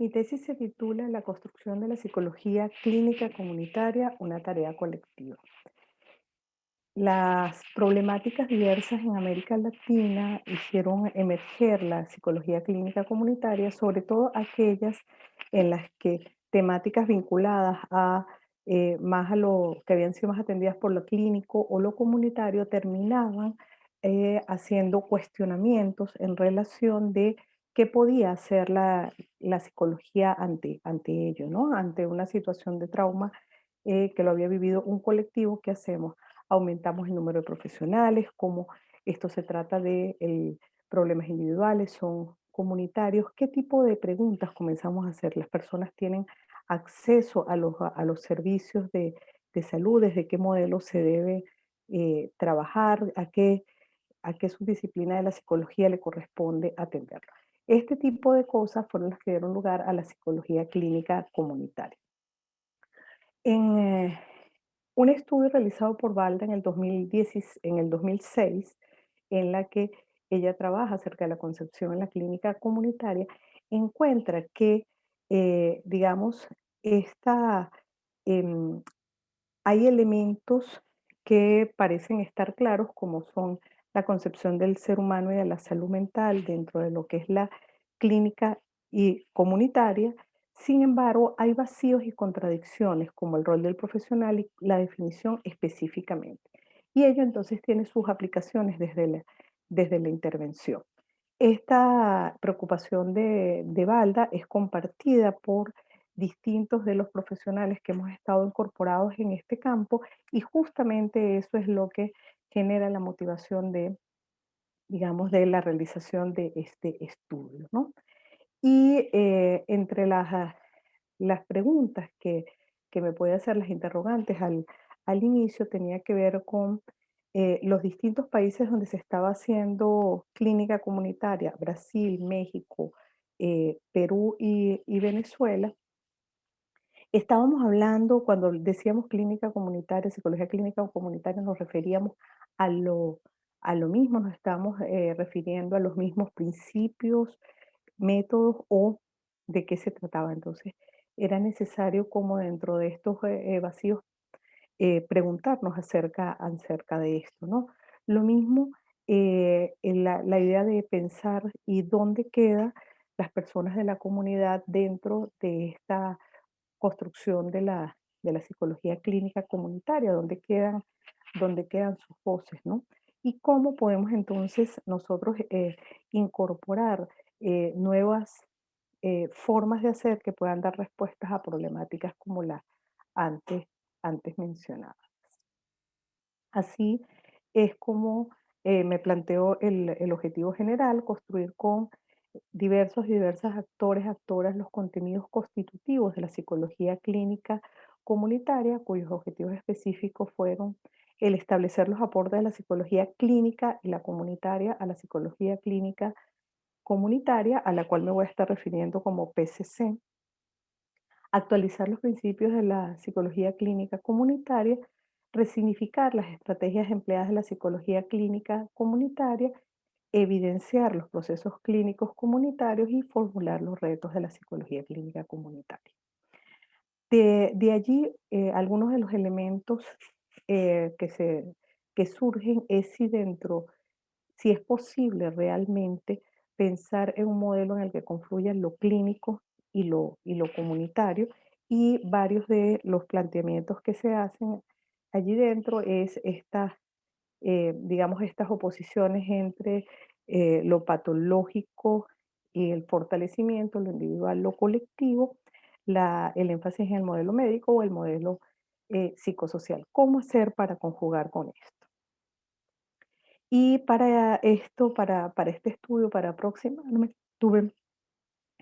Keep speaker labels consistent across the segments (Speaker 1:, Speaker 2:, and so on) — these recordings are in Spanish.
Speaker 1: Mi tesis se titula La construcción de la psicología clínica comunitaria, una tarea colectiva. Las problemáticas diversas en América Latina hicieron emerger la psicología clínica comunitaria, sobre todo aquellas en las que temáticas vinculadas a más a lo que habían sido más atendidas por lo clínico o lo comunitario terminaban haciendo cuestionamientos en relación de qué podía hacer la psicología ante ello, ¿no? Ante una situación de trauma que lo había vivido un colectivo. ¿Qué hacemos? Aumentamos el número de profesionales, como esto se trata de problemas individuales, son comunitarios. ¿Qué tipo de preguntas comenzamos a hacer? ¿Las personas tienen acceso a los servicios de salud? ¿Desde qué modelo se debe trabajar? A qué subdisciplina de la psicología le corresponde atenderlo? Este tipo de cosas fueron las que dieron lugar a la psicología clínica comunitaria. En un estudio realizado por Balda en el 2006, en la que ella trabaja acerca de la concepción en la clínica comunitaria, encuentra que, digamos, esta, em, hay elementos que parecen estar claros, como son la concepción del ser humano y de la salud mental dentro de lo que es la clínica y comunitaria. Sin embargo, hay vacíos y contradicciones, como el rol del profesional y la definición específicamente. Y ello entonces tiene sus aplicaciones desde la intervención. Esta preocupación de Balda es compartida por distintos de los profesionales que hemos estado incorporados en este campo, y justamente eso es lo que genera la motivación de, digamos, de la realización de este estudio, ¿no? Y entre las preguntas que me puede hacer, las interrogantes al inicio, tenía que ver con los distintos países donde se estaba haciendo clínica comunitaria: Brasil, México, Perú y Venezuela. Estábamos hablando, cuando decíamos clínica comunitaria, psicología clínica o comunitaria, nos referíamos a a lo mismo, nos estábamos refiriendo a los mismos principios, métodos, o de qué se trataba. Entonces, era necesario, como dentro de estos vacíos, preguntarnos acerca de esto, ¿no? Lo mismo, en la idea de pensar y dónde quedan las personas de la comunidad dentro de esta construcción de la psicología clínica comunitaria, dónde quedan sus voces, ¿no? Y cómo podemos entonces nosotros incorporar nuevas formas de hacer que puedan dar respuestas a problemáticas como las antes, antes mencionadas. Así es como me planteo el objetivo general: construir con diversos y diversas actores, actoras, los contenidos constitutivos de la psicología clínica comunitaria, cuyos objetivos específicos fueron el establecer los aportes de la psicología clínica y la comunitaria a la psicología clínica comunitaria, a la cual me voy a estar refiriendo como PCC; actualizar los principios de la psicología clínica comunitaria; resignificar las estrategias empleadas en la psicología clínica comunitaria; evidenciar los procesos clínicos comunitarios y formular los retos de la psicología clínica comunitaria. De allí, algunos de los elementos eh, que, se, que surgen es si es posible realmente pensar en un modelo en el que confluyan lo clínico y lo comunitario, y varios de los planteamientos que se hacen allí dentro es digamos, estas oposiciones entre lo patológico y el fortalecimiento, lo individual, lo colectivo, el énfasis en el modelo médico o el modelo psicosocial. ¿Cómo hacer para conjugar con esto? Y para esto, para este estudio, para aproximarme, tuve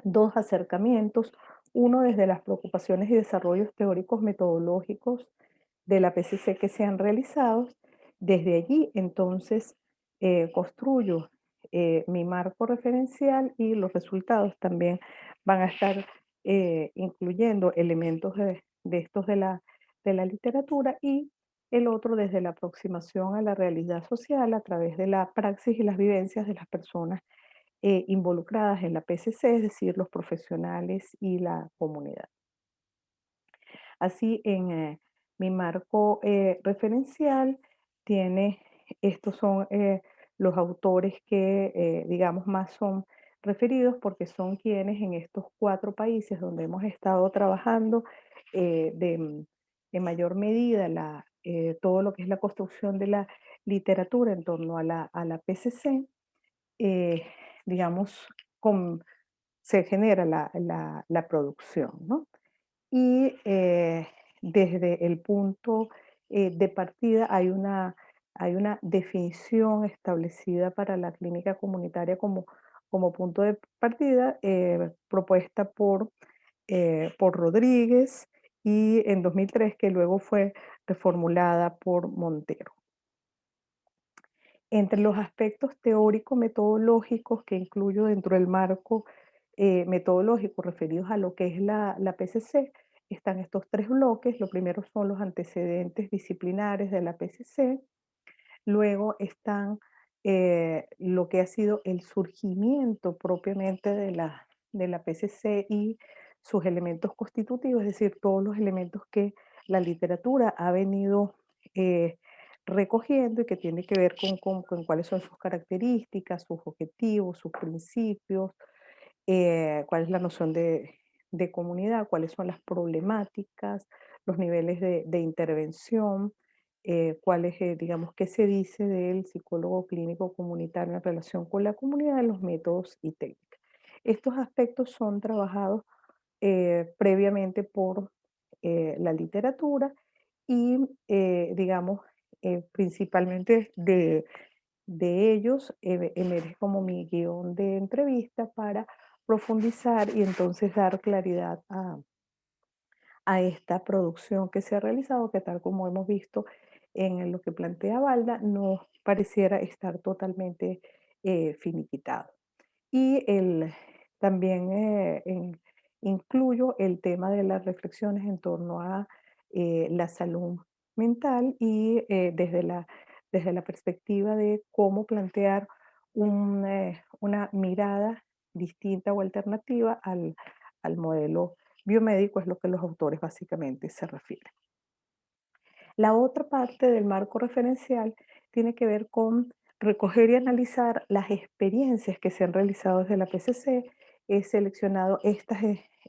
Speaker 1: dos acercamientos: uno desde las preocupaciones y desarrollos teóricos metodológicos de la PCC que se han realizado. Desde allí, entonces, construyo mi marco referencial, y los resultados también van a estar incluyendo elementos de estos de la literatura, y el otro desde la aproximación a la realidad social a través de la praxis y las vivencias de las personas involucradas en la PCC, es decir, los profesionales y la comunidad. Así, en mi marco referencial tiene, estos son los autores que, digamos, más son referidos porque son quienes en estos 4 países donde hemos estado trabajando en mayor medida todo lo que es la construcción de la literatura en torno a la PCC, eh, digamos, con- se genera la producción, ¿no? Y desde el punto de partida hay una definición establecida para la clínica comunitaria como punto de partida, propuesta por Rodríguez y en 2003 que luego fue reformulada por Montero. Entre los aspectos teórico-metodológicos que incluyo dentro del marco metodológico referidos a lo que es la PCC, están estos 3 bloques. Lo primero son los antecedentes disciplinares de la PCC. Luego están lo que ha sido el surgimiento propiamente de la PCC y sus elementos constitutivos, es decir, todos los elementos que la literatura ha venido eh, recogiendo y que tiene que ver con cuáles son sus características, sus objetivos, sus principios, cuál es la noción de comunidad, cuáles son las problemáticas, los niveles de intervención, cuál es, digamos, qué se dice del psicólogo clínico comunitario en relación con la comunidad, los métodos y técnicas. Estos aspectos son trabajados previamente por la literatura y, digamos, principalmente de ellos emerge como mi guión de entrevista para profundizar y entonces dar claridad a esta producción que se ha realizado, que tal como hemos visto en lo que plantea Balda, no pareciera estar totalmente finiquitado. Y también incluyo el tema de las reflexiones en torno a la salud mental y desde la perspectiva de cómo plantear una mirada distinta o alternativa al modelo biomédico, es lo que los autores básicamente se refieren. La otra parte del marco referencial tiene que ver con recoger y analizar las experiencias que se han realizado desde la PCC. He seleccionado estas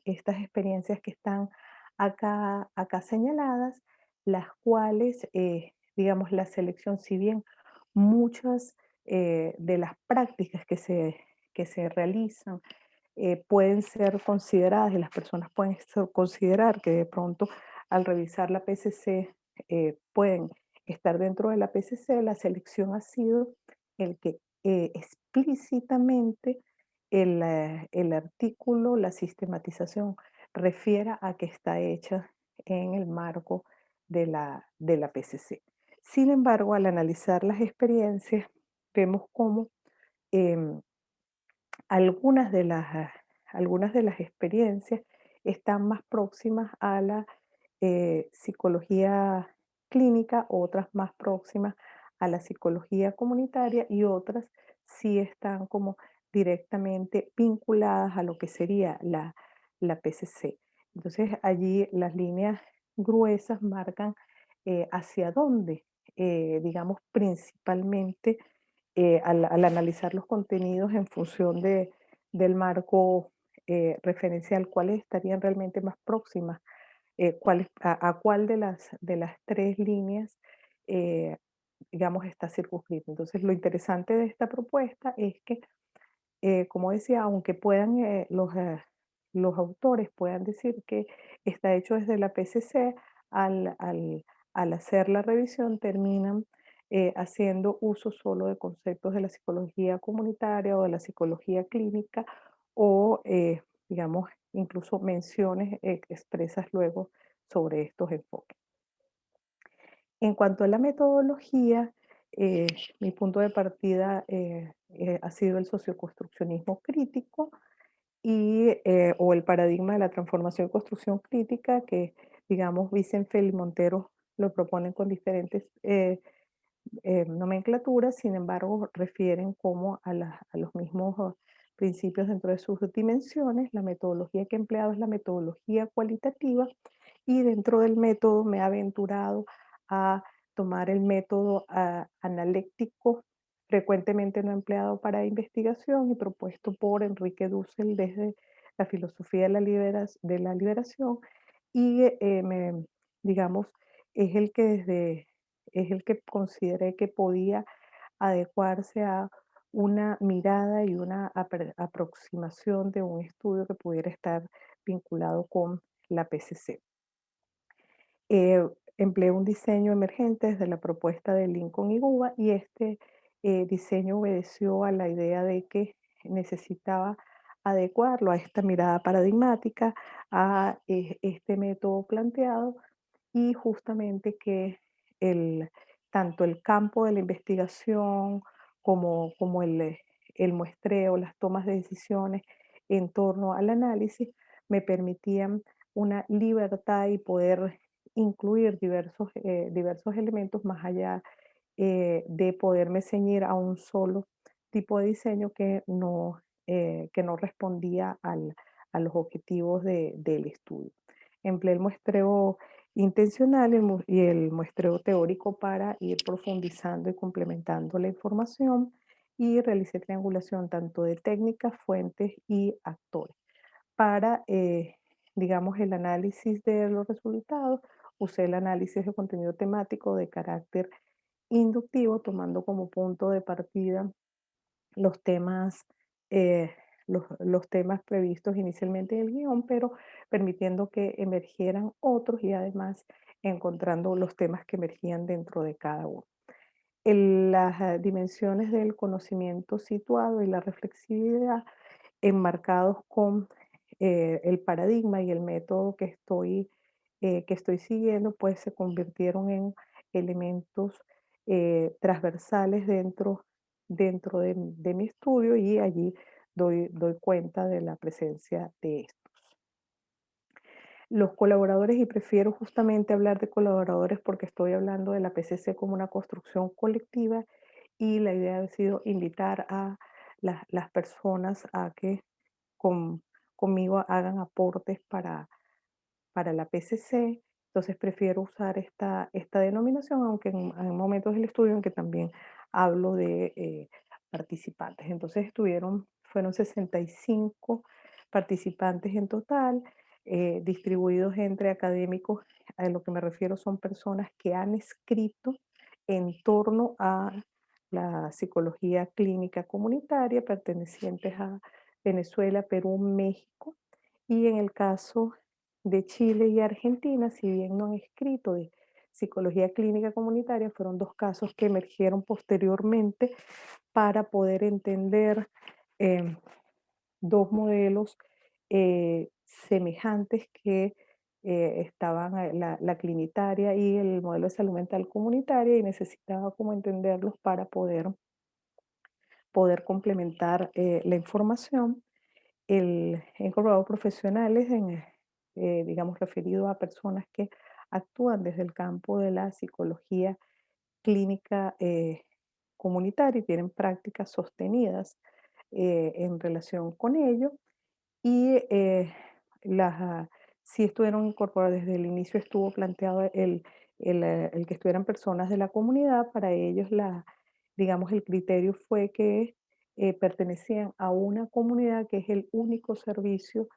Speaker 1: experiencias que están acá señaladas, las cuales, digamos, la selección, si bien muchas de las prácticas que se realizan pueden ser consideradas y las personas pueden considerar que de pronto al revisar la PCC pueden estar dentro de la PCC. La selección ha sido el que explícitamente el artículo, la sistematización, refiera a que está hecha en el marco de la PCC. Sin embargo, al analizar las experiencias, vemos cómo em, algunas de las experiencias están más próximas a la psicología clínica, otras más próximas a la psicología comunitaria y otras sí están como directamente vinculadas a lo que sería la PCC. Entonces allí las líneas gruesas marcan hacia dónde, digamos, principalmente al analizar los contenidos en función del marco referencial, cuáles estarían realmente más próximas, a cuál de las 3 líneas, eh, digamos, está circunscrito. Entonces, lo interesante de esta propuesta es que, como decía, aunque puedan los autores puedan decir que está hecho desde la PCC, al hacer la revisión terminan haciendo uso solo de conceptos de la psicología comunitaria o de la psicología clínica o, digamos, incluso menciones expresas luego sobre estos enfoques. En cuanto a la metodología, eh, mi punto de partida ha sido el socioconstruccionismo crítico o el paradigma de la transformación y construcción crítica que, digamos, Wiesenfeld y Montero lo proponen con diferentes nomenclaturas. Sin embargo, refieren como a los mismos principios dentro de sus dimensiones. La metodología que he empleado es la metodología cualitativa y dentro del método me he aventurado a tomar el método analítico, frecuentemente no empleado para investigación y propuesto por Enrique Dussel desde la filosofía de la liberación y digamos, es el que es el que consideré que podía adecuarse a una mirada y una aproximación de un estudio que pudiera estar vinculado con la PCC. Eh, Empleé un diseño emergente desde la propuesta de Lincoln y Guba y este diseño obedeció a la idea de que necesitaba adecuarlo a esta mirada paradigmática, a este método planteado y justamente que el, tanto el campo de la investigación como el muestreo, las tomas de decisiones en torno al análisis me permitían una libertad y poder incluir diversos elementos más allá de poderme ceñir a un solo tipo de diseño que no respondía a los objetivos del estudio. Empleé el muestreo intencional y el muestreo teórico para ir profundizando y complementando la información y realicé triangulación tanto de técnicas, fuentes y actores. Para, digamos, el análisis de los resultados, usé el análisis de contenido temático de carácter inductivo, tomando como punto de partida los temas, eh, los temas previstos inicialmente en el guión, pero permitiendo que emergieran otros y además encontrando los temas que emergían dentro de cada uno. Las dimensiones del conocimiento situado y la reflexividad enmarcados con el paradigma y el método que estoy siguiendo, pues se convirtieron en elementos transversales dentro de mi estudio y allí doy cuenta de la presencia de esto. Los colaboradores, y prefiero justamente hablar de colaboradores porque estoy hablando de la PCC como una construcción colectiva y la idea ha sido invitar a las personas a que con- conmigo hagan aportes para la PCC, entonces prefiero usar esta denominación, aunque en momentos del estudio en que también hablo de participantes. Entonces fueron 65 participantes en total, distribuidos entre académicos. A lo que me refiero son personas que han escrito en torno a la psicología clínica comunitaria, pertenecientes a Venezuela, Perú, México. Y en el caso de Chile y Argentina, si bien no han escrito de psicología clínica comunitaria, fueron dos casos que emergieron posteriormente para poder entender em, dos modelos semejantes que estaban, la clinitaria y el modelo de salud mental comunitaria, y necesitaba como entenderlos para poder complementar la información. He incorporado profesionales digamos, referido a personas que actúan desde el campo de la psicología clínica comunitaria y tienen prácticas sostenidas en relación con ello. Y sí estuvieron incorporadas desde el inicio, estuvo planteado el que estuvieran personas de la comunidad. Para ellos, digamos, el criterio fue que pertenecían a una comunidad que es el único servicio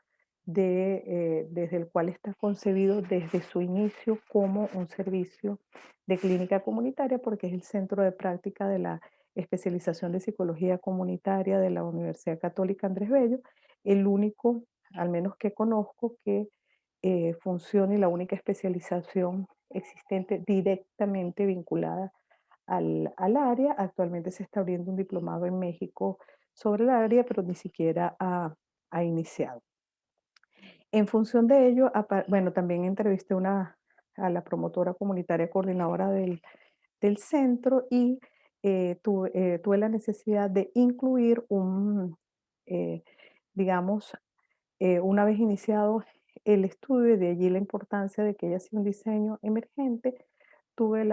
Speaker 1: desde el cual está concebido desde su inicio como un servicio de clínica comunitaria, porque es el centro de práctica de la especialización de psicología comunitaria de la Universidad Católica Andrés Bello, el único, al menos que conozco, que funcione, la única especialización existente directamente vinculada al área. Actualmente se está abriendo un diplomado en México sobre el área, pero ni siquiera ha iniciado. En función de ello, bueno, también entrevisté a la promotora comunitaria coordinadora del centro y tuve la necesidad de incluir eh, digamos, una vez iniciado el estudio, y de allí la importancia de que haya sido un diseño emergente, tuve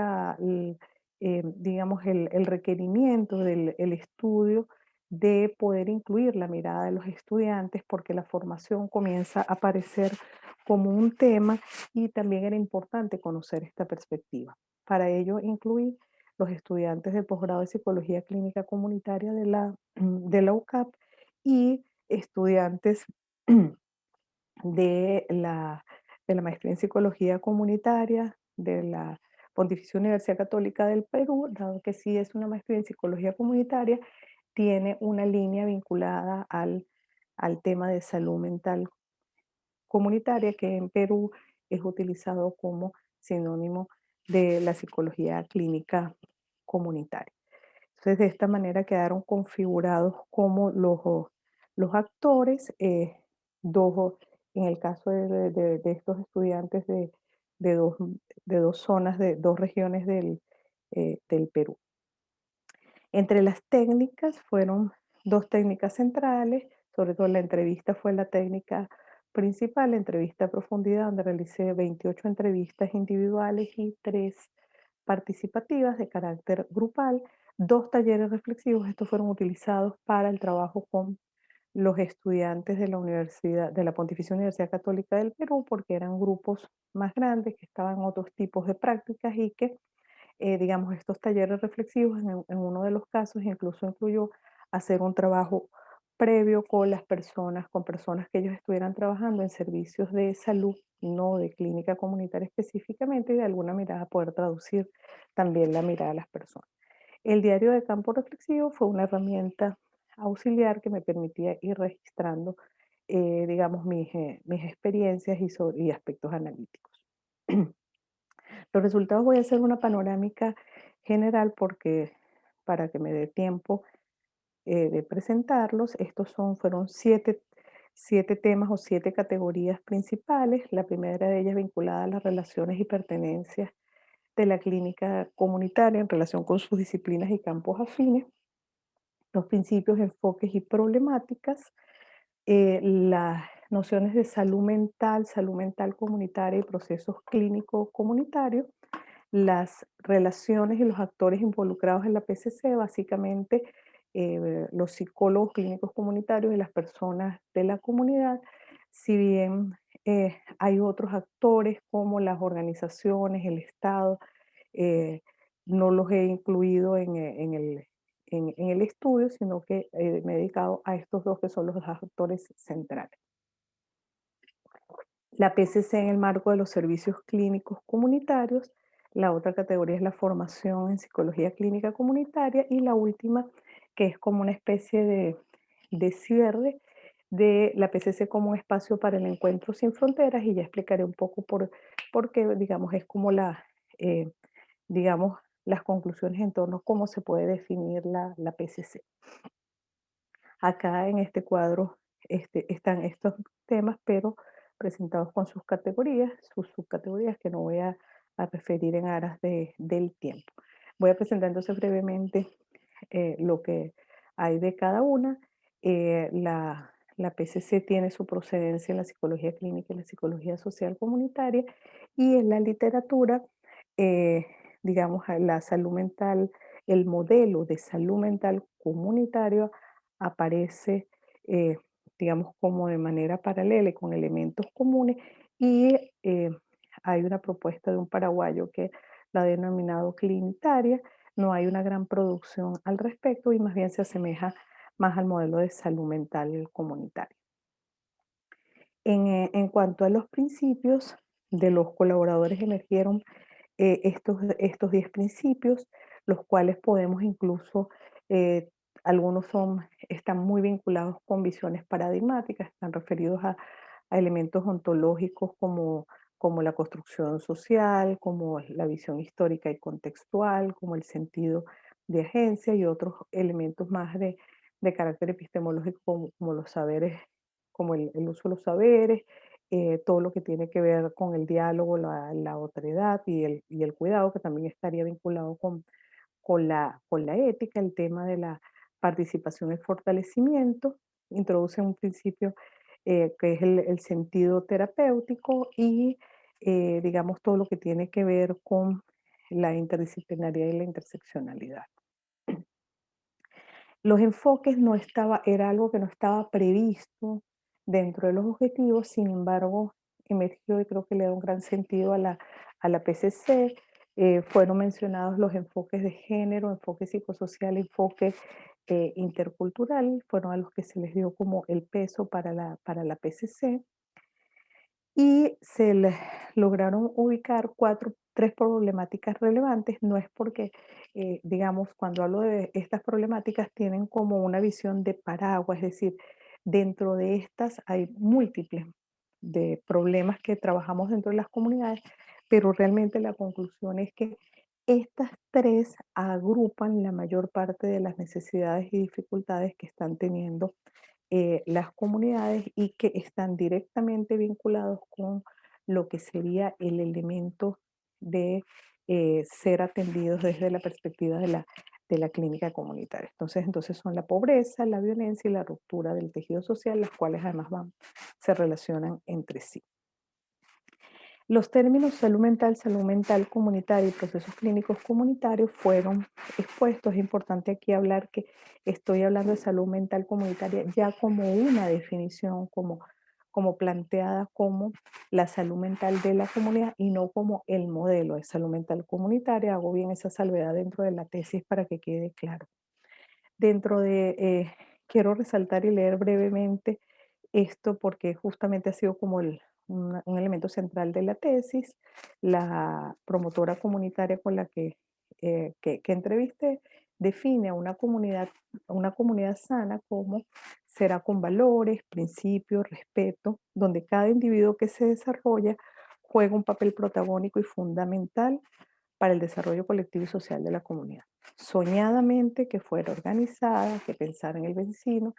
Speaker 1: digamos, el requerimiento del el estudio de poder incluir la mirada de los estudiantes, porque la formación comienza a aparecer como un tema y también era importante conocer esta perspectiva. Para ello incluí los estudiantes del posgrado de Psicología Clínica Comunitaria de la UCAP y estudiantes de de la maestría en Psicología Comunitaria de la Pontificia Universidad Católica del Perú, dado que sí es una maestría en Psicología Comunitaria, tiene una línea vinculada al tema de salud mental comunitaria, que en Perú es utilizado como sinónimo de la psicología clínica comunitaria. Entonces, de esta manera quedaron configurados como los actores, en el caso de estos estudiantes de, dos, de dos zonas, de dos regiones del Perú. Entre las técnicas fueron dos técnicas centrales, sobre todo la entrevista fue la técnica principal, la entrevista a profundidad, donde realicé 28 entrevistas individuales y 3 participativas de carácter grupal, dos talleres reflexivos. Estos fueron utilizados para el trabajo con los estudiantes de la Universidad, de la Pontificia Universidad Católica del Perú, porque eran grupos más grandes que estaban en otros tipos de prácticas y que digamos, estos talleres reflexivos, en uno de los casos incluso incluyó hacer un trabajo previo con las personas, con personas que ellos estuvieran trabajando en servicios de salud, no de clínica comunitaria específicamente, y de alguna mirada poder traducir también la mirada de las personas. El diario de campo reflexivo fue una herramienta auxiliar que me permitía ir registrando, digamos, mis experiencias y aspectos analíticos. Los resultados voy a hacer una panorámica general porque para que me dé tiempo de presentarlos, fueron siete temas o siete categorías principales. La primera de ellas vinculada a las relaciones y pertenencias de la clínica comunitaria en relación con sus disciplinas y campos afines, los principios, enfoques y problemáticas, las nociones de salud mental comunitaria y procesos clínicos comunitarios, las relaciones y los actores involucrados en la PCC, básicamente los psicólogos clínicos comunitarios y las personas de la comunidad, si bien hay otros actores como las organizaciones, el Estado, eh, no los he incluido en el estudio, sino que me he dedicado a estos dos que son los actores centrales. La PCC en el marco de los servicios clínicos comunitarios, la otra categoría es la formación en psicología clínica comunitaria y la última, que es como una especie de cierre de la PCC como un espacio para el encuentro sin fronteras y ya explicaré un poco por qué, digamos, es como eh, digamos, las conclusiones en torno a cómo se puede definir la PCC. Acá en este cuadro están estos temas, pero presentados con sus categorías, sus subcategorías que no voy a referir en aras del tiempo. Voy a presentar entonces brevemente lo que hay de cada una. La PCC tiene su procedencia en la psicología clínica y la psicología social comunitaria y en la literatura, eh, digamos, la salud mental, el modelo de salud mental comunitario aparece, eh, digamos, como de manera paralela y con elementos comunes y hay una propuesta de un paraguayo que la ha denominado clinitaria. No hay una gran producción al respecto y más bien se asemeja más al modelo de salud mental comunitaria. En cuanto a los principios, de los colaboradores emergieron estos 10 principios, los cuales podemos incluso, eh, algunos están muy vinculados con visiones paradigmáticas, están referidos a elementos ontológicos como la construcción social, como la visión histórica y contextual, como el sentido de agencia y otros elementos más de carácter epistemológico como los saberes, como el uso de los saberes, todo lo que tiene que ver con el diálogo, la otredad y el cuidado, que también estaría vinculado con la ética, el tema de la participación y fortalecimiento, introduce un principio que es el sentido terapéutico y, digamos, todo lo que tiene que ver con la interdisciplinariedad y la interseccionalidad. Los enfoques no estaba era algo que no estaba previsto dentro de los objetivos, sin embargo, emergió y creo que le da un gran sentido a la PCC. Fueron mencionados los enfoques de género, enfoque psicosocial, enfoque intercultural, fueron a los que se les dio como el peso para la PCC y se les lograron ubicar 3 problemáticas relevantes. No es porque, digamos, cuando hablo de estas problemáticas, tienen como una visión de paraguas, es decir, dentro de estas hay múltiples de problemas que trabajamos dentro de las comunidades, pero realmente la conclusión es que estas 3 agrupan la mayor parte de las necesidades y dificultades que están teniendo las comunidades y que están directamente vinculados con lo que sería el elemento de ser atendidos desde la perspectiva de la clínica comunitaria. Entonces son la pobreza, la violencia y la ruptura del tejido social, las cuales además se relacionan entre sí. Los términos salud mental comunitaria y procesos clínicos comunitarios fueron expuestos. Es importante aquí hablar que estoy hablando de salud mental comunitaria ya como una definición, como planteada como la salud mental de la comunidad y no como el modelo de salud mental comunitaria. Hago bien esa salvedad dentro de la tesis para que quede claro. Dentro de, quiero resaltar y leer brevemente esto porque justamente ha sido como un elemento central de la tesis. La promotora comunitaria con la que entrevisté define a una comunidad sana como será con valores, principios, respeto, donde cada individuo que se desarrolla juega un papel protagónico y fundamental para el desarrollo colectivo y social de la comunidad. Soñadamente que fuera organizada, que pensara en el vecino,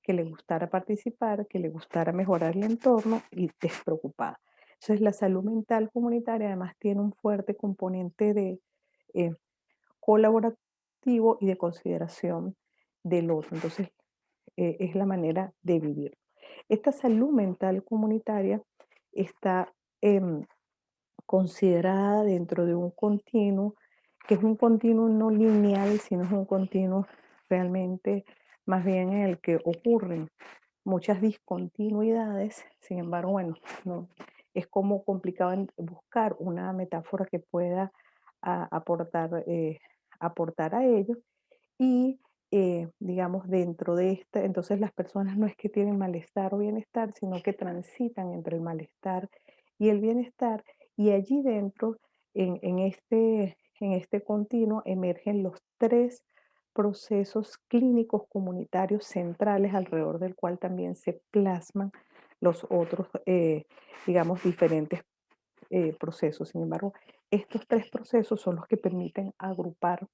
Speaker 1: que le gustara participar, que le gustara mejorar el entorno y despreocupada. Entonces, la salud mental comunitaria además tiene un fuerte componente de eh, colaborativo y de consideración del otro. Entonces, es la manera de vivir. Esta salud mental comunitaria está considerada dentro de un continuo, que es un continuo no lineal, sino es un continuo realmente más bien en el que ocurren muchas discontinuidades. Sin embargo, bueno, no, es como complicado buscar una metáfora que pueda aportar, aportar a ello. Y digamos, dentro de esta, entonces las personas no es que tienen malestar o bienestar, sino que transitan entre el malestar y el bienestar. Y allí dentro, en este continuo, emergen los 3 procesos clínicos comunitarios centrales alrededor del cual también se plasman los otros, digamos, diferentes procesos. Sin embargo, estos 3 procesos son los que permiten agrupar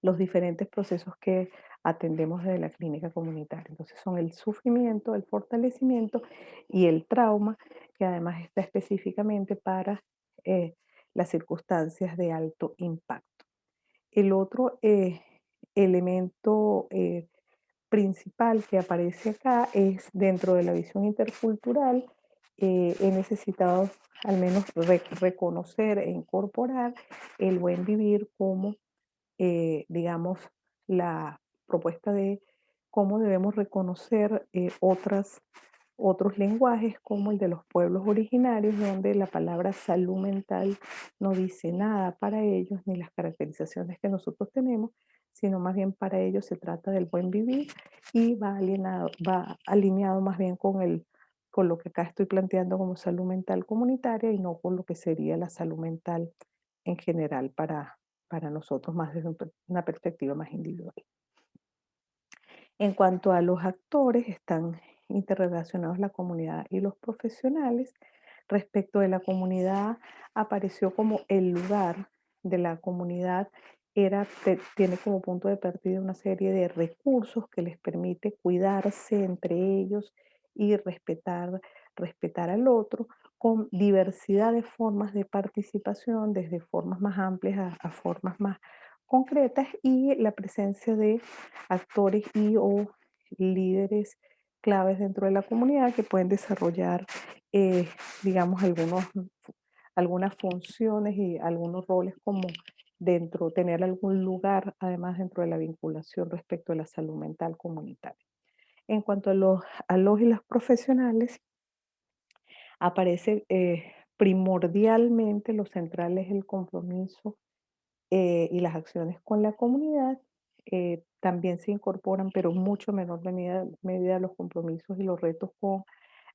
Speaker 1: los diferentes procesos que atendemos desde la clínica comunitaria. Entonces son el sufrimiento, el fortalecimiento y el trauma, que además está específicamente para eh, las circunstancias de alto impacto. El otro elemento principal que aparece acá es dentro de la visión intercultural. He necesitado al menos reconocer e incorporar el buen vivir como digamos, la propuesta de cómo debemos reconocer otros lenguajes como el de los pueblos originarios, donde la palabra salud mental no dice nada para ellos, ni las caracterizaciones que nosotros tenemos, sino más bien para ellos se trata del buen vivir y va alineado más bien con lo que acá estoy planteando como salud mental comunitaria y no con lo que sería la salud mental en general para nosotros más desde una perspectiva más individual. En cuanto a los actores, están interrelacionados la comunidad y los profesionales. Respecto de la comunidad, apareció como el lugar de la comunidad tiene como punto de partida una serie de recursos que les permite cuidarse entre ellos y respetar al otro con diversidad de formas de participación, desde formas más amplias a formas más concretas y la presencia de actores y o líderes claves dentro de la comunidad que pueden desarrollar, digamos, algunas funciones y algunos roles como tener algún lugar, además, dentro de la vinculación respecto a la salud mental comunitaria. En cuanto a los y las profesionales, aparece primordialmente lo central es el compromiso y las acciones con la comunidad. También se incorporan, pero en mucho menor medida, los compromisos y los retos con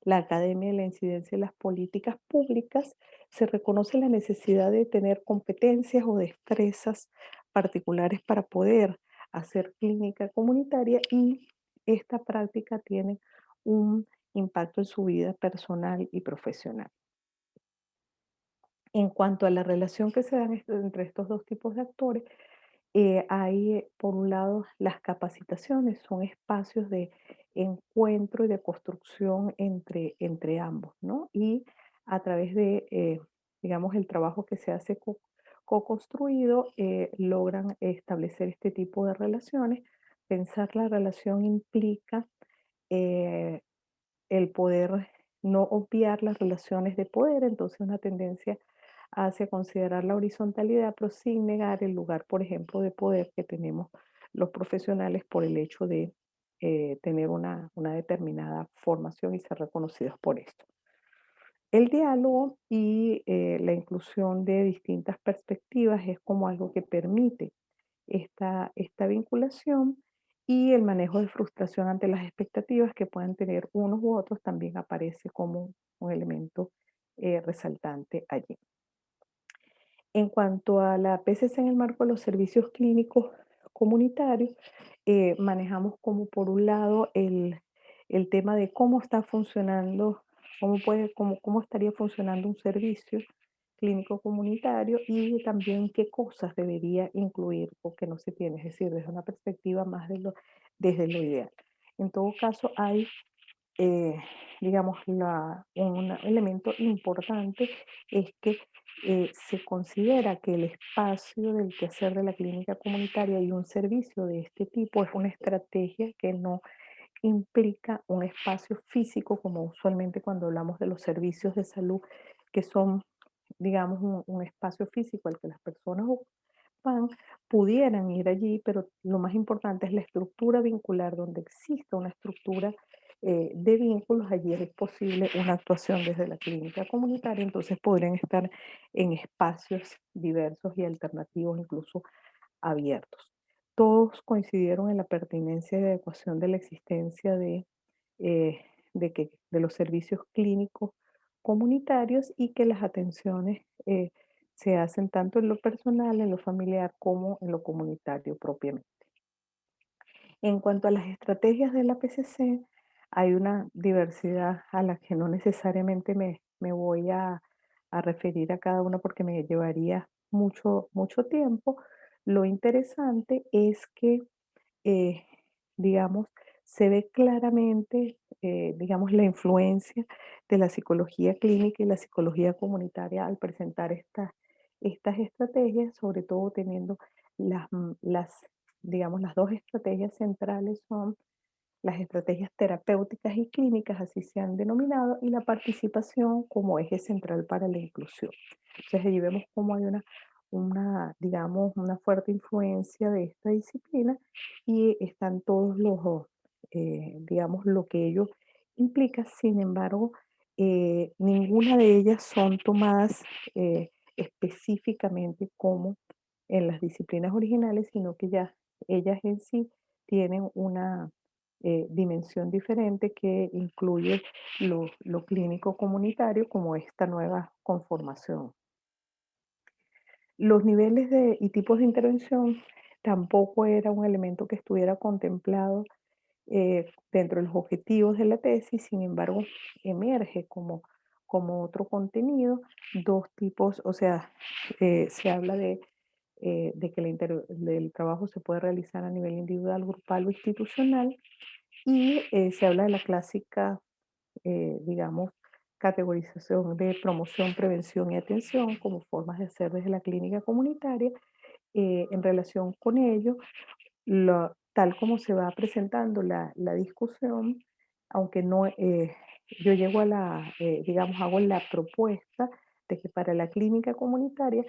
Speaker 1: la academia y la incidencia de las políticas públicas. Se reconoce la necesidad de tener competencias o destrezas particulares para poder hacer clínica comunitaria, y esta práctica tiene un impacto en su vida personal y profesional. En cuanto a la relación que se da entre estos dos tipos de actores, hay, por un lado, las capacitaciones, son espacios de encuentro y de construcción entre ambos, ¿no? Y a través de, digamos, el trabajo que se hace co-construido, logran establecer este tipo de relaciones. Pensar la relación implica eh, el poder no obviar las relaciones de poder, entonces una tendencia hacia considerar la horizontalidad, pero sin negar el lugar, por ejemplo, de poder que tenemos los profesionales por el hecho de tener una determinada formación y ser reconocidos por esto. El diálogo y la inclusión de distintas perspectivas es como algo que permite esta vinculación, y el manejo de frustración ante las expectativas que puedan tener unos u otros también aparece como un elemento resaltante allí. En cuanto a la PCC en el marco de los servicios clínicos comunitarios, manejamos como por un lado el tema de cómo está funcionando, cómo estaría funcionando un servicio clínico comunitario, y también qué cosas debería incluir o que no se tiene, es decir, desde una perspectiva más desde lo ideal. En todo caso, hay eh, digamos, un elemento importante es que se considera que el espacio del quehacer de la clínica comunitaria y un servicio de este tipo es una estrategia que no implica un espacio físico, como usualmente cuando hablamos de los servicios de salud, que son, digamos, un espacio físico al que las personas van, pudieran ir allí, pero lo más importante es la estructura vincular, donde exista una estructura de vínculos, allí es posible una actuación desde la clínica comunitaria, entonces podrían estar en espacios diversos y alternativos, incluso abiertos. Todos coincidieron en la pertinencia y adecuación de la existencia eh, de los servicios clínicos comunitarios, y que las atenciones se hacen tanto en lo personal, en lo familiar, como en lo comunitario propiamente. En cuanto a las estrategias de la PCC, hay una diversidad a la que no necesariamente me voy a referir a cada una porque me llevaría mucho tiempo. Lo interesante es que eh, digamos, se ve claramente, digamos, la influencia de la psicología clínica y la psicología comunitaria al presentar estas estrategias, sobre todo teniendo digamos, las dos estrategias centrales son las estrategias terapéuticas y clínicas, así se han denominado, y la participación como eje central para la inclusión. Entonces allí vemos cómo hay digamos, una fuerte influencia de esta disciplina, y están todos digamos, lo que ello implica. Sin embargo, ninguna de ellas son tomadas específicamente como en las disciplinas originales, sino que ya ellas en sí tienen una dimensión diferente que incluye lo clínico comunitario como esta nueva conformación. Los niveles y tipos de intervención tampoco era un elemento que estuviera contemplado dentro de los objetivos de la tesis. Sin embargo, emerge como otro contenido, dos tipos, o sea, se habla de que el trabajo se puede realizar a nivel individual, grupal o institucional, y se habla de la clásica, digamos, categorización de promoción, prevención y atención como formas de hacer desde la clínica comunitaria. En relación con ello, tal como se va presentando la discusión, aunque no, yo llego digamos, hago la propuesta de que para la clínica comunitaria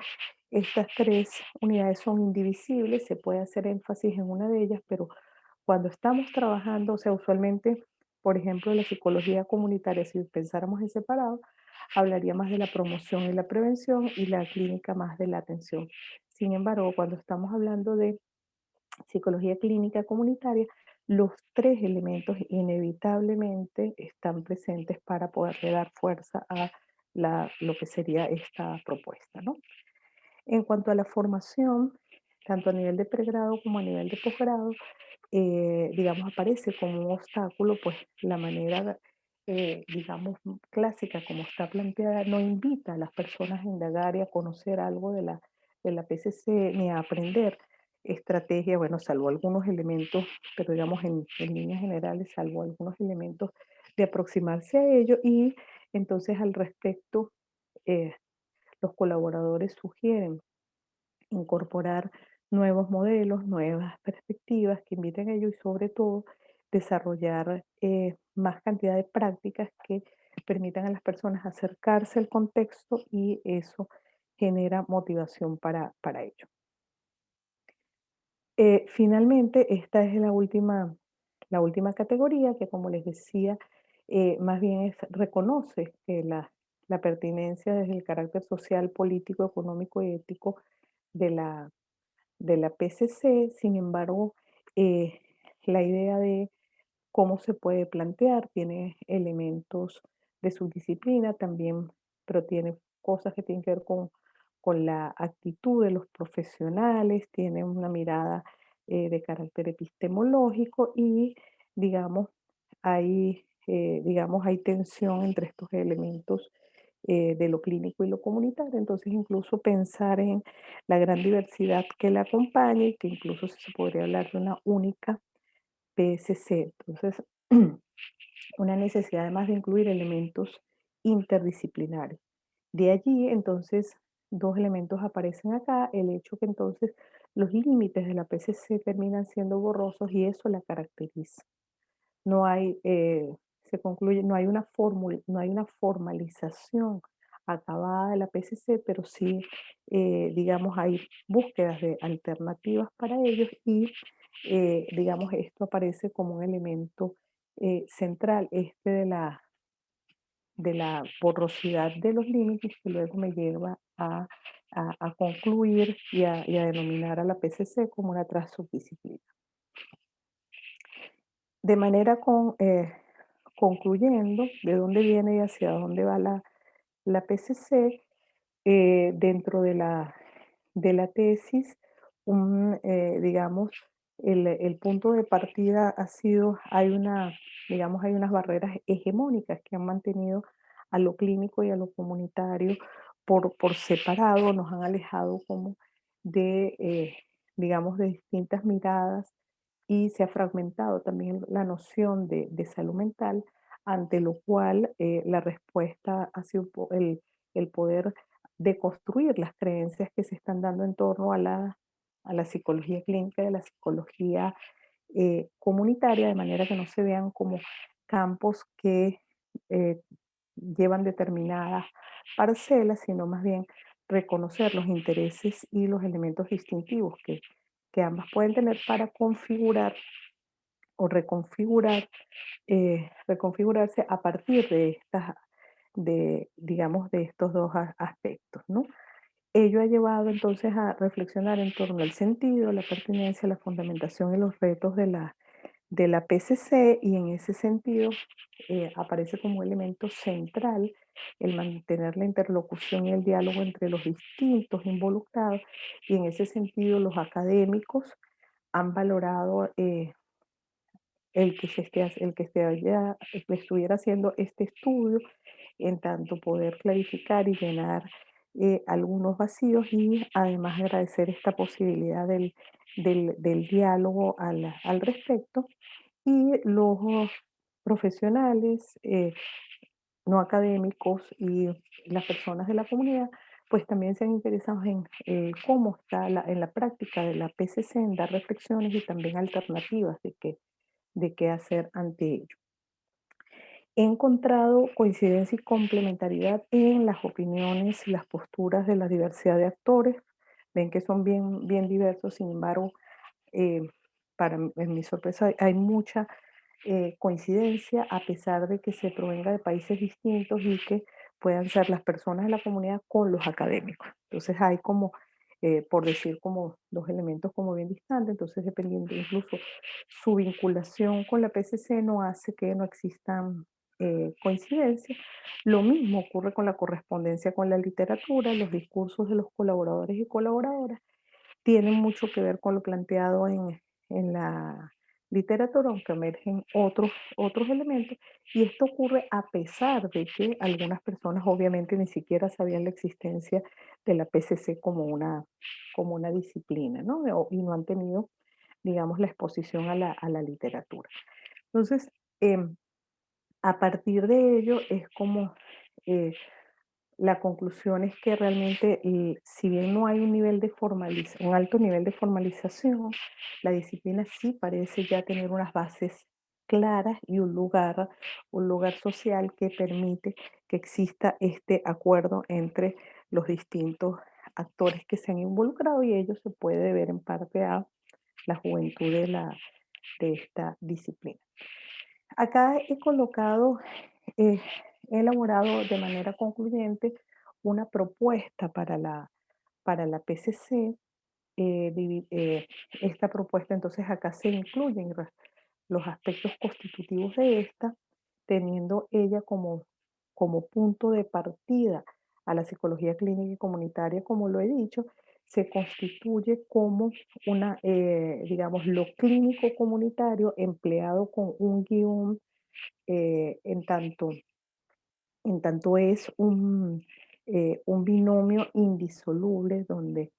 Speaker 1: estas 3 unidades son indivisibles, se puede hacer énfasis en una de ellas, pero cuando estamos trabajando, o sea, usualmente, por ejemplo, la psicología comunitaria, si pensáramos en separado, hablaría más de la promoción y la prevención y la clínica más de la atención. Sin embargo, cuando estamos hablando de psicología clínica comunitaria, los 3 elementos inevitablemente están presentes para poderle dar fuerza a lo que sería esta propuesta, ¿no? En cuanto a la formación, tanto a nivel de pregrado como a nivel de posgrado, digamos, aparece como un obstáculo, pues la manera, digamos, clásica como está planteada, no invita a las personas a indagar y a conocer algo de la PCC ni a aprender estrategia, bueno, salvo algunos elementos, pero digamos en líneas generales, salvo algunos elementos de aproximarse a ello y entonces al respecto, eh, los colaboradores sugieren incorporar nuevos modelos, nuevas perspectivas que inviten a ello y sobre todo desarrollar más cantidad de prácticas que permitan a las personas acercarse al contexto y eso genera motivación para ello. Finalmente, esta es la última categoría que, como les decía, más bien reconoce que la pertinencia desde el carácter social, político, económico y ético de de la PCC. Sin embargo, eh, la idea de cómo se puede plantear tiene elementos de subdisciplina también, pero tiene cosas que tienen que ver con la actitud de los profesionales, tiene una mirada de carácter epistemológico y, digamos, digamos, hay tensión entre estos elementos de lo clínico y lo comunitario. Entonces, incluso pensar en la gran diversidad que la acompaña y que incluso se podría hablar de una única PSC. Entonces, una necesidad además de incluir elementos interdisciplinarios. De allí, entonces, dos elementos aparecen acá, el hecho que entonces los límites de la PCC terminan siendo borrosos y eso la caracteriza. No hay, se concluye, no hay una fórmula, no hay una formalización acabada de la PCC, pero sí, digamos, hay búsquedas de alternativas para ellos y, digamos, esto aparece como un elemento central, este de la borrosidad de los límites que luego me lleva a concluir y a denominar a la PCC como una transubdisciplina. De manera concluyendo, ¿de dónde viene y hacia dónde va la PCC? Dentro de la tesis, digamos, el punto de partida ha sido, digamos, hay unas barreras hegemónicas que han mantenido a lo clínico y a lo comunitario por separado, nos han alejado como digamos, de distintas miradas y se ha fragmentado también la noción de salud mental, ante lo cual la respuesta ha sido el poder deconstruir las creencias que se están dando en torno a la psicología clínica y a la psicología comunitaria, de manera que no se vean como campos que eh, llevan determinadas parcelas, sino más bien reconocer los intereses y los elementos distintivos que ambas pueden tener para configurar o reconfigurarse a partir de digamos, de estos dos aspectos, ¿no? Ello ha llevado entonces a reflexionar en torno al sentido, la pertinencia, la fundamentación y los retos de la PCC y en ese sentido aparece como elemento central el mantener la interlocución y el diálogo entre los distintos involucrados y en ese sentido los académicos han valorado el que estuviera haciendo este estudio, en tanto poder clarificar y llenar algunos vacíos y además agradecer esta posibilidad del diálogo al respecto. Y los profesionales no académicos y las personas de la comunidad, pues también se han interesado en cómo está en la práctica de la PCC, en dar reflexiones y también alternativas de qué hacer ante ello. he encontrado coincidencia y complementariedad en las opiniones y las posturas de la diversidad de actores. Ven que son bien diversos, sin embargo, eh, en mi sorpresa, hay mucha coincidencia a pesar de que se provenga de países distintos y que puedan ser las personas de la comunidad con los académicos. Entonces hay como, por decir, como dos elementos como bien distantes, entonces dependiendo incluso su vinculación con la PCC no hace que no existan coincidencias. Lo mismo ocurre con la correspondencia con la literatura, los discursos de los colaboradores y colaboradoras tienen mucho que ver con lo planteado en la literatura, aunque emergen otros elementos, y esto ocurre a pesar de que algunas personas obviamente ni siquiera sabían la existencia de la PCC como una disciplina, ¿no? Y no han tenido, digamos, la exposición a la literatura. Entonces, em, a partir de ello es como eh, la conclusión es que realmente, si bien no hay un nivel de un alto nivel de formalización, la disciplina sí parece ya tener unas bases claras y un lugar social que permite que exista este acuerdo entre los distintos actores que se han involucrado y ello se puede ver en parte a la juventud de esta disciplina. Acá he colocado, eh, he elaborado de manera concluyente una propuesta para la PCC. Esta propuesta, entonces, acá se incluyen los aspectos constitutivos de esta, teniendo ella como punto de partida a la psicología clínica y comunitaria, como lo he dicho, se constituye como digamos, lo clínico comunitario empleado con un guión en tanto es un binomio indisoluble donde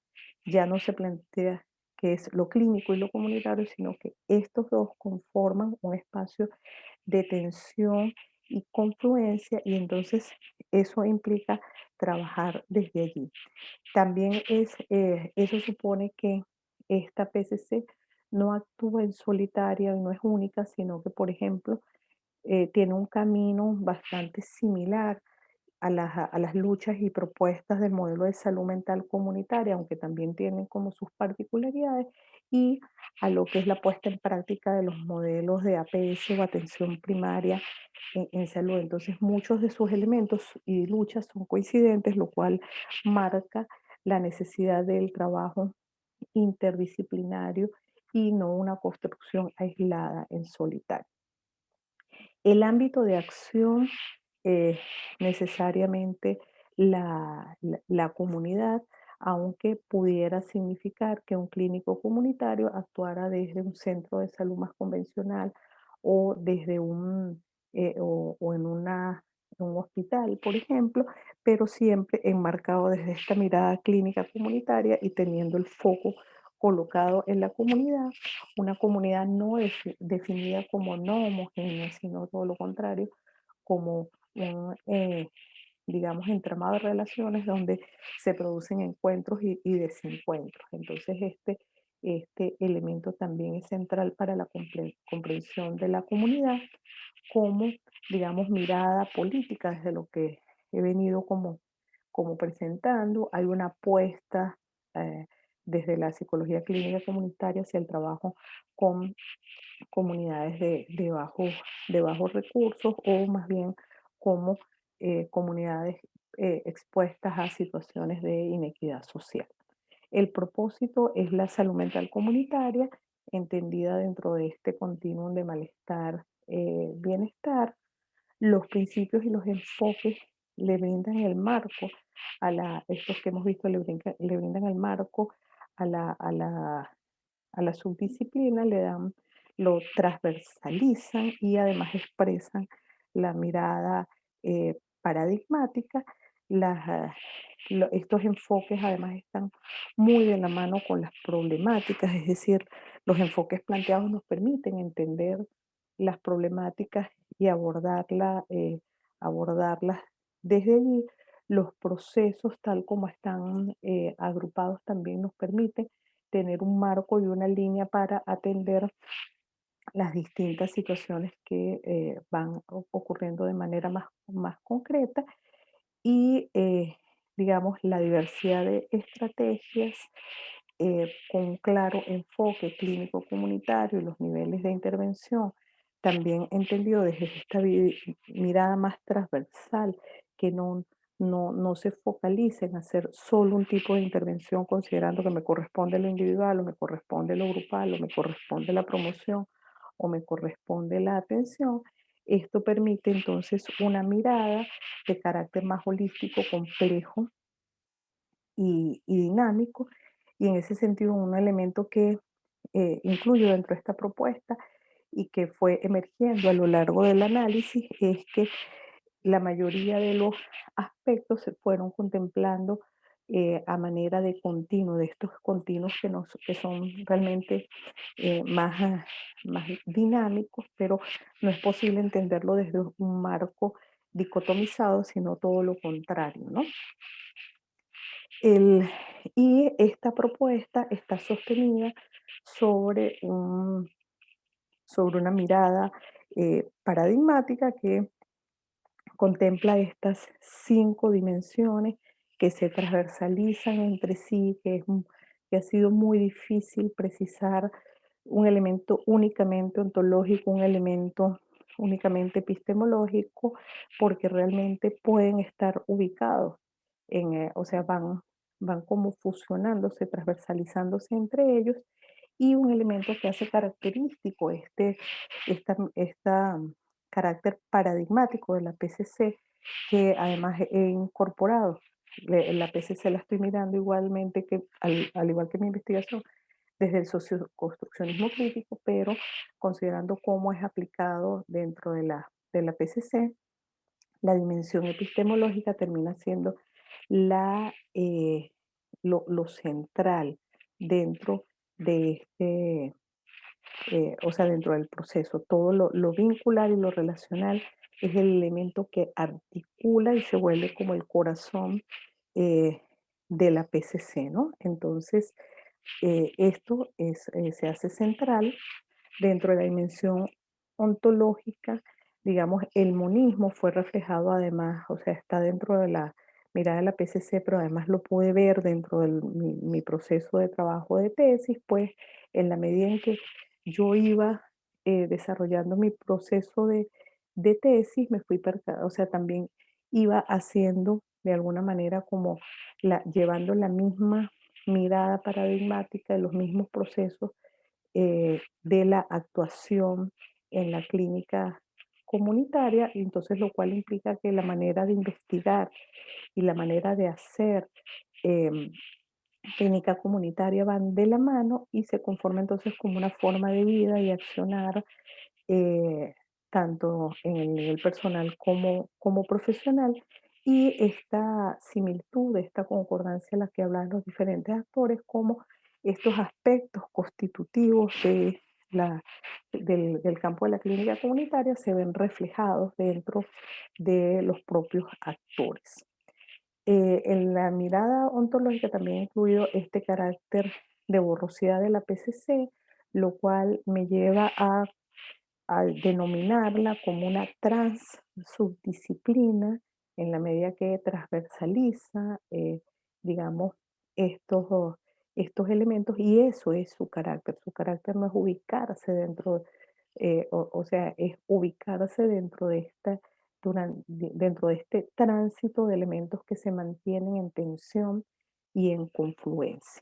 Speaker 1: ya no se plantea qué es lo clínico y lo comunitario, sino que estos dos conforman un espacio de tensión y confluencia y entonces eso implica trabajar desde allí. También eso supone que esta PCC no actúa en solitaria y no es única, sino que, por ejemplo, tiene un camino bastante similar a las luchas y propuestas del modelo de salud mental comunitaria, aunque también tienen como sus particularidades, y a lo que es la puesta en práctica de los modelos de APS o atención primaria en salud. Entonces, muchos de sus elementos y luchas son coincidentes, lo cual marca la necesidad del trabajo interdisciplinario y no una construcción aislada en solitario. El ámbito de acción, eh, necesariamente la comunidad, aunque pudiera significar que un clínico comunitario actuara desde un centro de salud más convencional o desde o en un hospital, por ejemplo, pero siempre enmarcado desde esta mirada clínica comunitaria y teniendo el foco colocado en la comunidad, una comunidad no definida como no homogénea, sino todo lo contrario, como digamos, entramado de relaciones donde se producen encuentros y desencuentros. Entonces, este elemento también es central para la comprensión de la comunidad como, digamos, mirada política desde lo que he venido como presentando. Hay una apuesta eh, desde la psicología clínica comunitaria hacia el trabajo con comunidades de bajos recursos o más bien como comunidades expuestas a situaciones de inequidad social. El propósito es la salud mental comunitaria, entendida dentro de este continuum de malestar, bienestar. Los principios y los enfoques le brindan el marco estos que hemos visto le brindan el marco a a la subdisciplina, lo transversalizan y además expresan la mirada paradigmática. Estos enfoques además están muy de la mano con las problemáticas, es decir, los enfoques planteados nos permiten entender las problemáticas y abordarlas desde allí. Los procesos, tal como están agrupados, también nos permiten tener un marco y una línea para atender las distintas situaciones que van ocurriendo de manera más concreta y, digamos, la diversidad de estrategias con un claro enfoque clínico comunitario y los niveles de intervención, también entendido desde esta mirada más transversal, que no se focalice en hacer solo un tipo de intervención considerando que me corresponde lo individual o me corresponde lo grupal o me corresponde la promoción o me corresponde la atención. Esto permite entonces una mirada de carácter más holístico, complejo y dinámico. Y en ese sentido, un elemento que incluyo dentro de esta propuesta y que fue emergiendo a lo largo del análisis es que la mayoría de los aspectos se fueron contemplando a manera de continuo, de estos continuos que son realmente más dinámicos, pero no es posible entenderlo desde un marco dicotomizado, sino todo lo contrario, ¿no? El- y esta propuesta está sostenida sobre, sobre una mirada paradigmática que contempla estas 5 dimensiones que se transversalizan entre sí, que ha sido muy difícil precisar un elemento únicamente ontológico, un elemento únicamente epistemológico, porque realmente pueden estar ubicados o sea, van como fusionándose, transversalizándose entre ellos, y un elemento que hace característico esta carácter paradigmático de la PCC, que además he incorporado. La PCC la estoy mirando igualmente que, al igual que mi investigación, desde el socioconstruccionismo crítico, pero considerando cómo es aplicado dentro de la PCC, la dimensión epistemológica termina siendo lo central dentro de o sea, dentro del proceso. Todo lo vincular y lo relacional es el elemento que articula y se vuelve como el corazón eh, de la PCC, ¿no? Entonces, se hace central dentro de la dimensión ontológica. Digamos, el monismo fue reflejado además, o sea, está dentro de la mirada de la PCC, pero además lo pude ver dentro de mi proceso de trabajo de tesis, pues en la medida en que yo iba desarrollando mi proceso de tesis, me fui, o sea, también iba haciendo de alguna manera como llevando la misma mirada paradigmática de los mismos procesos de la actuación en la clínica comunitaria, y entonces lo cual implica que la manera de investigar y la manera de hacer em, clínica comunitaria van de la mano y se conforma entonces como una forma de vida y accionar eh, tanto en el nivel personal como profesional. Y esta similitud, esta concordancia en la que hablan los diferentes actores, como estos aspectos constitutivos del campo de la clínica comunitaria se ven reflejados dentro de los propios actores. En la mirada ontológica también he incluido este carácter de borrosidad de la PCC, lo cual me lleva a al denominarla como una transsubdisciplina, en la medida que transversaliza, digamos, estos, estos elementos, y eso es su carácter. Su carácter no es ubicarse dentro, o sea, es ubicarse dentro de dentro de este tránsito de elementos que se mantienen en tensión y en confluencia.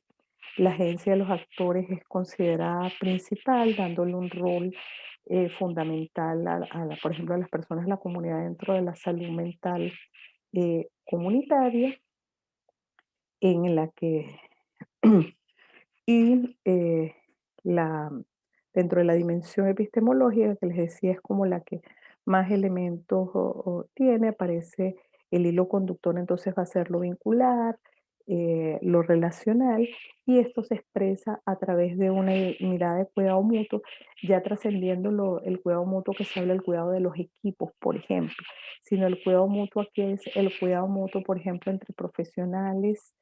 Speaker 1: La agencia de los actores es considerada principal, dándole un rol fundamental por ejemplo, a las personas de la comunidad dentro de la salud mental comunitaria, en la que y la, dentro de la dimensión epistemológica que les decía es como la que más elementos tiene, aparece el hilo conductor, entonces va a ser lo vincular, lo relacional, y esto se expresa a través de una mirada de cuidado mutuo, ya trascendiendo el cuidado mutuo que se habla del cuidado de los equipos, por ejemplo, sino el cuidado mutuo aquí es el cuidado mutuo, por ejemplo, entre profesionales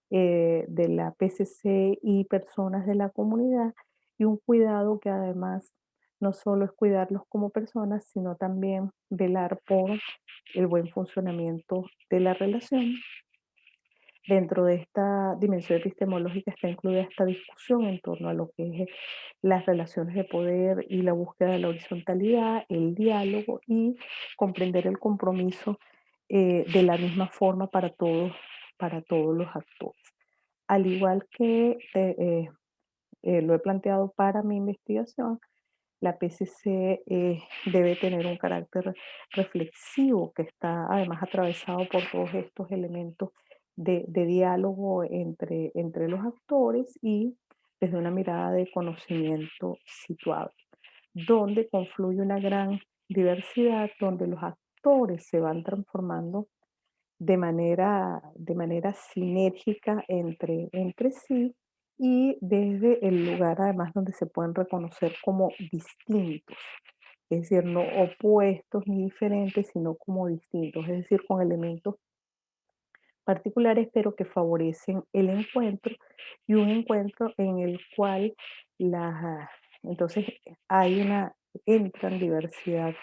Speaker 1: de la PCC y personas de la comunidad, y un cuidado que además no solo es cuidarlos como personas, sino también velar por el buen funcionamiento de la relación. Dentro de esta dimensión epistemológica está incluida esta discusión en torno a lo que es las relaciones de poder y la búsqueda de la horizontalidad, el diálogo y comprender el compromiso de la misma forma para todos los actores. Al igual que lo he planteado para mi investigación, la PCC debe tener un carácter reflexivo que está además atravesado por todos estos elementos de diálogo entre los actores y desde una mirada de conocimiento situado, donde confluye una gran diversidad, donde los actores se van transformando de manera sinérgica entre sí y desde el lugar además donde se pueden reconocer como distintos, es decir, no opuestos ni diferentes, sino como distintos, es decir, con elementos particulares, pero que favorecen el encuentro y un encuentro en el cual las, entonces hay una, entran diversidad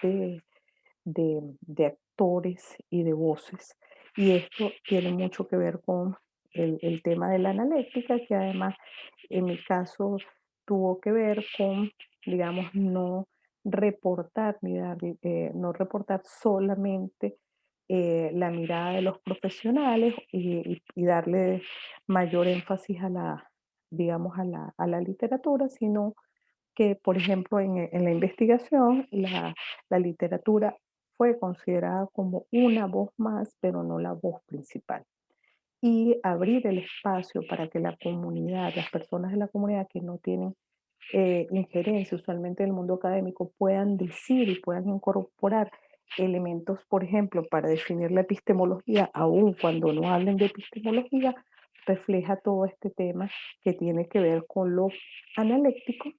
Speaker 1: de actores y de voces. Y esto tiene mucho que ver con el tema de la analéctica, que además en mi caso tuvo que ver con, digamos, no reportar ni dar, no reportar solamente la mirada de los profesionales y darle mayor énfasis a la, digamos, a la literatura, sino que, por ejemplo, en la investigación, la literatura fue considerada como una voz más, pero no la voz principal. Y abrir el espacio para que la comunidad, las personas de la comunidad que no tienen injerencia usualmente en el mundo académico, puedan decir y puedan incorporar elementos, por ejemplo, para definir la epistemología, aun cuando no hablen de epistemología, refleja todo este tema que tiene que ver con lo analéctico,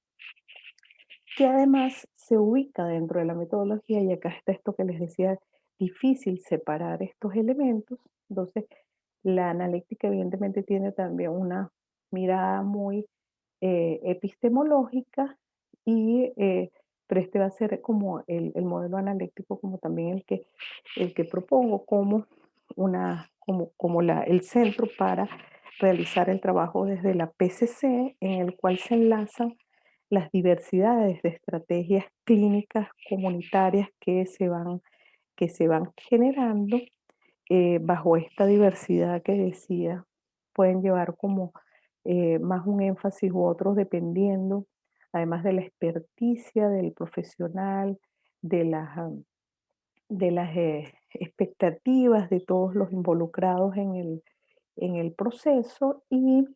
Speaker 1: que además se ubica dentro de la metodología, y acá está esto que les decía, difícil separar estos elementos. Entonces, la analéctica evidentemente tiene también una mirada muy epistemológica, pero este va a ser como el modelo analítico, como también el que propongo como, el centro para realizar el trabajo desde la PCC, en el cual se enlazan las diversidades de estrategias clínicas comunitarias que se van generando bajo esta diversidad que decía, pueden llevar como más un énfasis u otros dependiendo, además de la experticia del profesional, de de las expectativas de todos los involucrados en el proceso y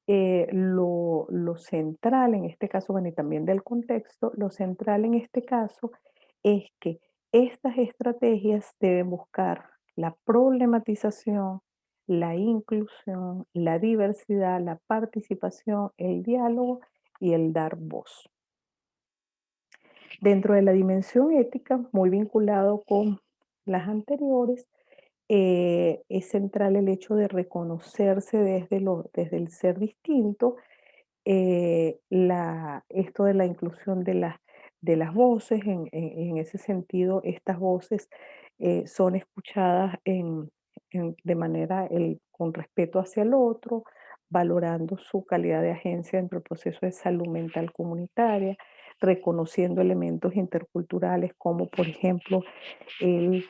Speaker 1: lo central en este caso, bueno, y también del contexto, lo central en este caso es que estas estrategias deben buscar la problematización, la inclusión, la diversidad, la participación, el diálogo y el dar voz. Dentro de la dimensión ética, muy vinculado con las anteriores, es central el hecho de reconocerse desde el ser distinto, esto de la inclusión de las voces, en ese sentido, estas voces son escuchadas de manera con respeto hacia el otro, valorando su calidad de agencia dentro del proceso de salud mental comunitaria, reconociendo elementos interculturales como, por ejemplo, el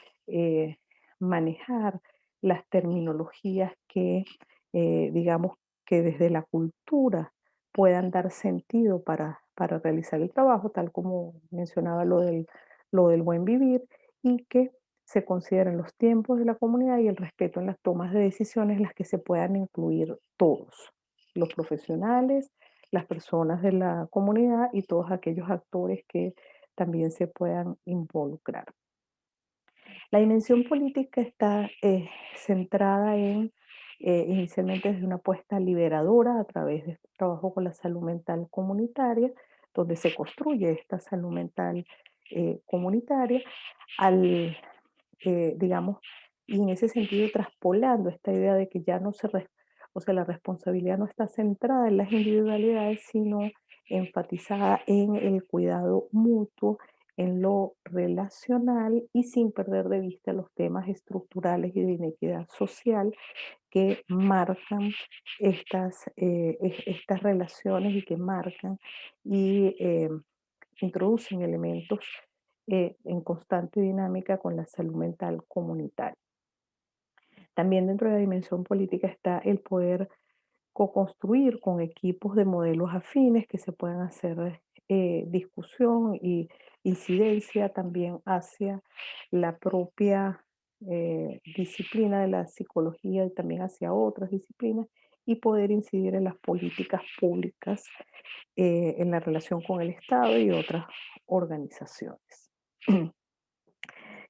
Speaker 1: manejar las terminologías que, digamos, que desde la cultura puedan dar sentido para realizar el trabajo, tal como mencionaba lo del buen vivir, y que se consideren los tiempos de la comunidad y el respeto en las tomas de decisiones, las que se puedan incluir todos, los profesionales, las personas de la comunidad y todos aquellos actores que también se puedan involucrar. La dimensión política está centrada en, inicialmente desde una apuesta liberadora a través de este trabajo con la salud mental comunitaria, donde se construye esta salud mental comunitaria, al, digamos, y en ese sentido traspolando esta idea de que ya no se, o sea, la responsabilidad no está centrada en las individualidades, sino enfatizada en el cuidado mutuo, en lo relacional y sin perder de vista los temas estructurales y de inequidad social que marcan estas relaciones y que marcan y introducen elementos en constante dinámica con la salud mental comunitaria. También dentro de la dimensión política está el poder co-construir con equipos de modelos afines que se puedan hacer discusión y incidencia también hacia la propia disciplina de la psicología y también hacia otras disciplinas y poder incidir en las políticas públicas en la relación con el Estado y otras organizaciones.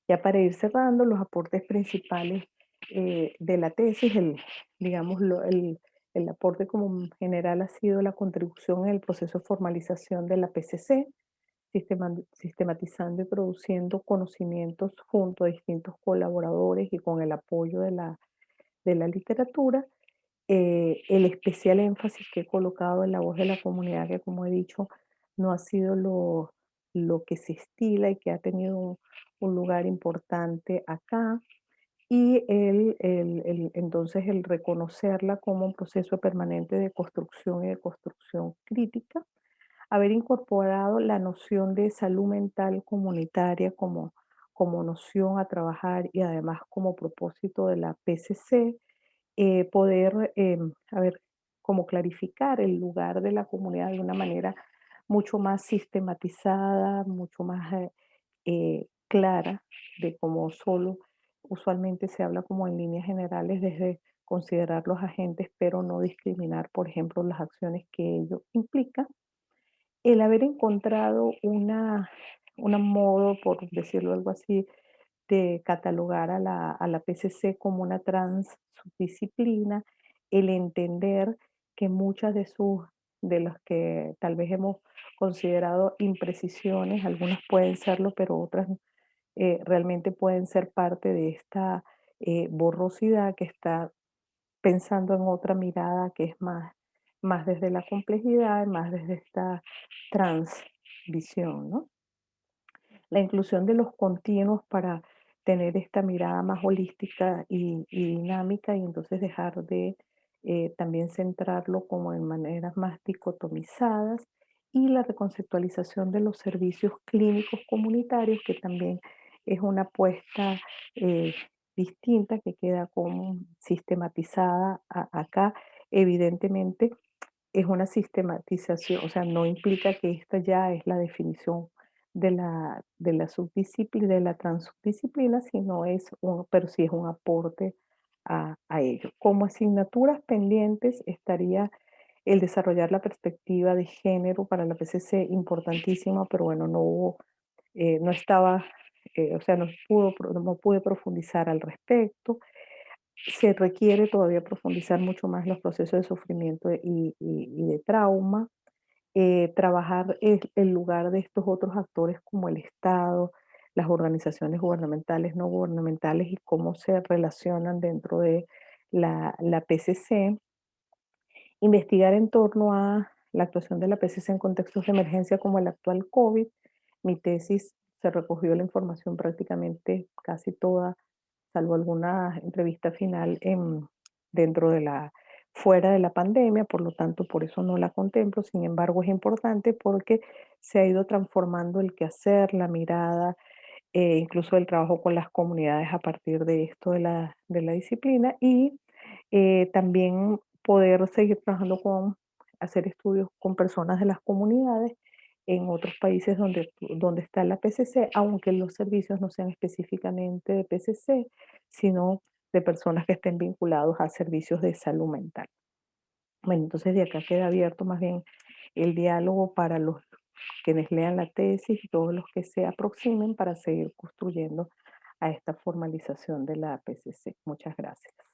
Speaker 1: Ya para ir cerrando, los aportes principales de la tesis, digamos, el aporte como general ha sido la contribución en el proceso de formalización de la PCC, sistematizando y produciendo conocimientos junto a distintos colaboradores y con el apoyo de la literatura. El especial énfasis que he colocado en la voz de la comunidad, que como he dicho, no ha sido lo que se estila y que ha tenido un lugar importante acá. Y entonces el reconocerla como un proceso permanente de construcción y de construcción crítica, haber incorporado la noción de salud mental comunitaria como noción a trabajar y además como propósito de la PCC, poder, a ver, como clarificar el lugar de la comunidad de una manera mucho más sistematizada, mucho más clara, de cómo solo usualmente se habla como en líneas generales desde considerar los agentes, pero no discriminar, por ejemplo, las acciones que ello implica. El haber encontrado un modo, por decirlo algo así, de catalogar a la PCC como una transsubdisciplina, el entender que muchas de las que tal vez hemos considerado imprecisiones, algunas pueden serlo, pero otras realmente pueden ser parte de esta borrosidad que está pensando en otra mirada que es más desde la complejidad, más desde esta transvisión, ¿no? La inclusión de los continuos para tener esta mirada más holística y dinámica y entonces dejar de también centrarlo como en maneras más dicotomizadas y la reconceptualización de los servicios clínicos comunitarios que también es una apuesta eh, distinta que queda como sistematizada acá. Evidentemente es una sistematización, o sea, no implica que esta ya es la definición de la subdisciplina, de la transsubdisciplina, sino pero sí es un aporte a ello. Como asignaturas pendientes estaría el desarrollar la perspectiva de género para la PCC, importantísima, pero bueno, no hubo, no estaba, o sea, no pude profundizar al respecto. Se requiere todavía profundizar mucho más los procesos de sufrimiento y de trauma, trabajar el lugar de estos otros actores como el Estado, las organizaciones gubernamentales, no gubernamentales y cómo se relacionan dentro de la PCC, investigar en torno a la actuación de la PCC en contextos de emergencia como el actual COVID. Mi tesis se recogió la información prácticamente casi toda, salvo alguna entrevista final dentro fuera de la pandemia, por lo tanto, por eso no la contemplo. Sin embargo, es importante porque se ha ido transformando el quehacer, la mirada, incluso el trabajo con las comunidades a partir de esto de la disciplina y también poder seguir trabajando hacer estudios con personas de las comunidades en otros países donde está la PCC, aunque los servicios no sean específicamente de PCC, sino de personas que estén vinculados a servicios de salud mental. Bueno, entonces de acá queda abierto más bien el diálogo para los quienes lean la tesis y todos los que se aproximen para seguir construyendo a esta formalización de la PCC. Muchas gracias.